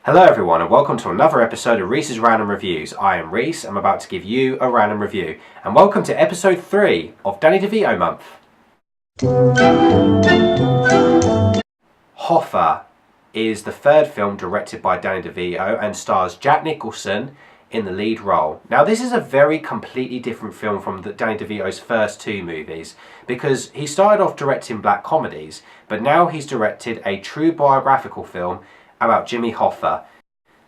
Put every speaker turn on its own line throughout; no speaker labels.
Hello everyone and welcome to another episode of Reese's Random Reviews. I am Reese, I'm about to give you a random review. And welcome to episode 3 of Danny DeVito month. Hoffa is the third film directed by Danny DeVito and stars Jack Nicholson in the lead role. Now this is a very completely different film from Danny DeVito's first two movies because he started off directing black comedies, but now he's directed a true biographical film about Jimmy Hoffa.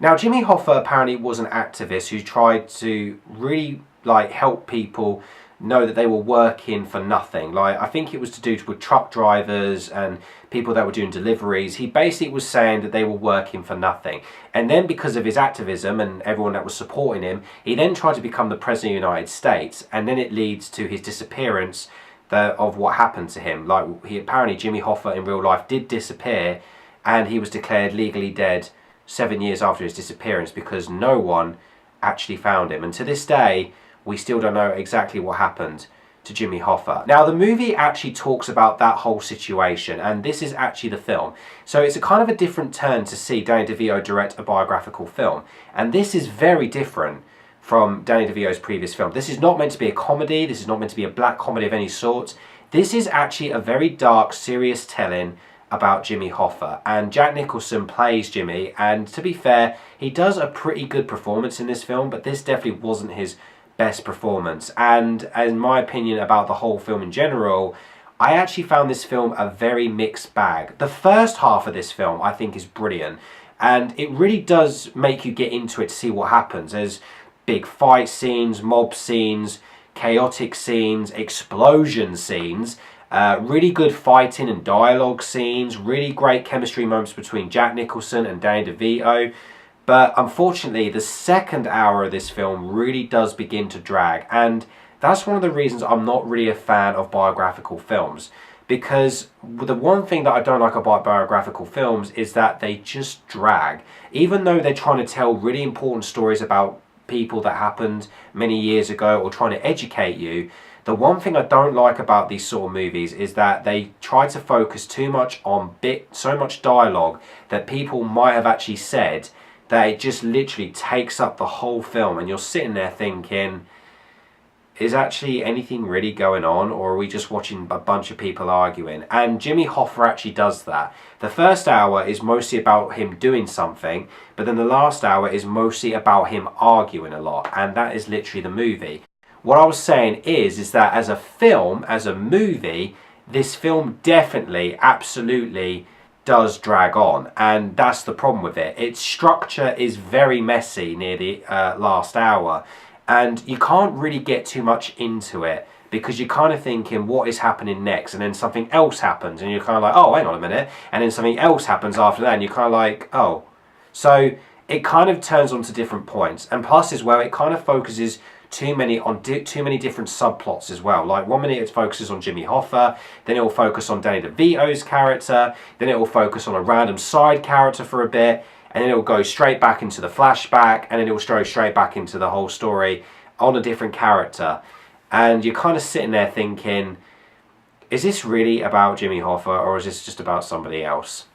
Now Jimmy Hoffa apparently was an activist who tried to really help people know that they were working for nothing. I think it was to do with truck drivers and people that were doing deliveries. He basically was saying that they were working for nothing. And then because of his activism and everyone that was supporting him, he then tried to become the President of the United States, and then it leads to his disappearance of what happened to him. Apparently Jimmy Hoffa in real life did disappear, and he was declared legally dead 7 years after his disappearance because no one actually found him. And to this day, we still don't know exactly what happened to Jimmy Hoffa. Now, the movie actually talks about that whole situation, and this is actually the film. So it's a kind of a different turn to see Danny DeVito direct a biographical film. And this is very different from Danny DeVito's previous film. This is not meant to be a comedy. This is not meant to be a black comedy of any sort. This is actually a very dark, serious telling about Jimmy Hoffa, and Jack Nicholson plays Jimmy, and to be fair, he does a pretty good performance in this film, but this definitely wasn't his best performance. And in my opinion about the whole film in general, I actually found this film a very mixed bag. The first half of this film I think is brilliant, and it really does make you get into it to see what happens. There's big fight scenes, mob scenes, chaotic scenes, explosion scenes, really good fighting and dialogue scenes, really great chemistry moments between Jack Nicholson and Danny DeVito. But unfortunately, the second hour of this film really does begin to drag. And that's one of the reasons I'm not really a fan of biographical films. Because the one thing that I don't like about biographical films is that they just drag. Even though they're trying to tell really important stories about people that happened many years ago or trying to educate you, the one thing I don't like about these sort of movies is that they try to focus too much on so much dialogue that people might have actually said that it just literally takes up the whole film, and you're sitting there thinking, is actually anything really going on, or are we just watching a bunch of people arguing? And Jimmy Hoffa actually does that. The first hour is mostly about him doing something, but then the last hour is mostly about him arguing a lot, and that is literally the movie. What I was saying is that as a film, as a movie, this film definitely, absolutely does drag on, and that's the problem with it. Its structure is very messy near the last hour, and you can't really get too much into it because you're kind of thinking what is happening next, and then something else happens and you're kind of like, oh, hang on a minute, and then something else happens after that and you're kind of like, oh. So it kind of turns on to different points, and plus as well it kind of focuses too many different subplots as well. Like 1 minute it focuses on Jimmy Hoffa, then it will focus on Danny DeVito's character, then it will focus on a random side character for a bit, and then it will go straight back into the flashback, and then it will go straight back into the whole story on a different character. And you're kind of sitting there thinking, is this really about Jimmy Hoffa, or is this just about somebody else?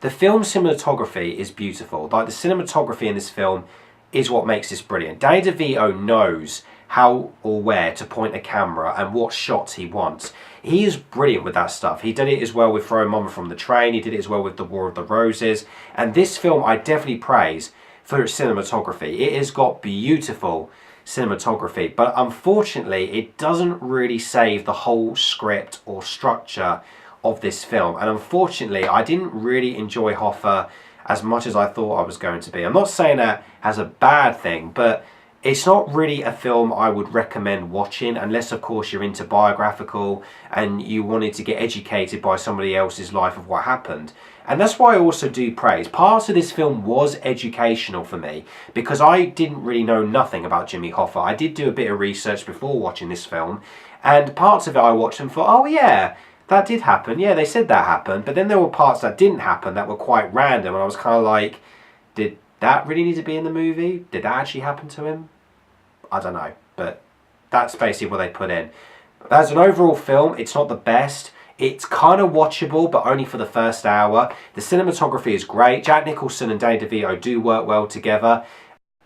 The film cinematography is beautiful. Like, the cinematography in this film is what makes this brilliant. Danny DeVito knows how or where to point a camera and what shots he wants. He is brilliant with that stuff. He did it as well with Throwing Mama from the Train. He did it as well with The War of the Roses. And this film I definitely praise for its cinematography. It has got beautiful cinematography, but unfortunately it doesn't really save the whole script or structure of this film. And unfortunately I didn't really enjoy Hoffa as much as I thought I was going to be. I'm not saying that as a bad thing, but it's not really a film I would recommend watching unless of course you're into biographical and you wanted to get educated by somebody else's life of what happened. And that's why I also do praise. Parts of this film was educational for me because I didn't really know nothing about Jimmy Hoffa. I did do a bit of research before watching this film, and parts of it I watched and thought, oh yeah, that did happen. Yeah, they said that happened. But then there were parts that didn't happen that were quite random. And I was kind of like, did that really need to be in the movie? Did that actually happen to him? I don't know. But that's basically what they put in. As an overall film, it's not the best. It's kind of watchable, but only for the first hour. The cinematography is great. Jack Nicholson and Danny DeVito do work well together.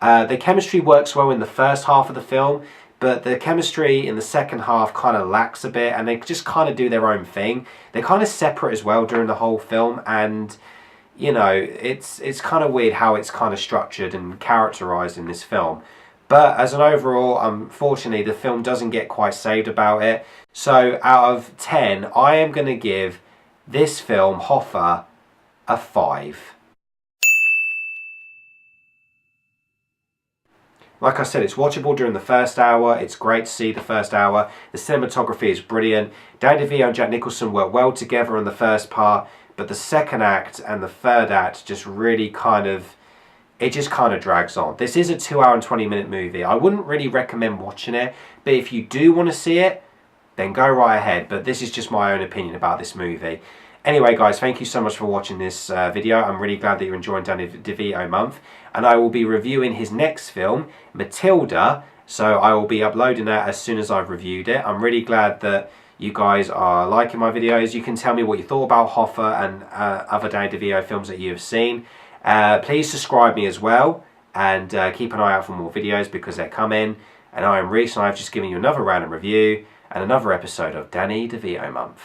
The chemistry works well in the first half of the film, but the chemistry in the second half kind of lacks a bit, and they just kind of do their own thing. They're kind of separate as well during the whole film, and you know, it's kind of weird how it's kind of structured and characterized in this film. But as an overall, unfortunately, the film doesn't get quite saved about it. So out of 10, I am going to give this film, Hoffa, a 5. Like I said, it's watchable during the first hour. It's great to see the first hour. The cinematography is brilliant. Danny DeVito and Jack Nicholson work well together in the first part, but the second act and the third act just really it just kind of drags on. This is a 2 hour and 20 minute movie. I wouldn't really recommend watching it, but if you do want to see it, then go right ahead. But this is just my own opinion about this movie. Anyway, guys, thank you so much for watching this video. I'm really glad that you're enjoying Danny DeVito month. And I will be reviewing his next film, Matilda. So I will be uploading that as soon as I've reviewed it. I'm really glad that you guys are liking my videos. You can tell me what you thought about Hoffa and other Danny DeVito films that you have seen. Please subscribe me as well. And keep an eye out for more videos because they're coming. And I am Reese, and I've just given you another random review and another episode of Danny DeVito month.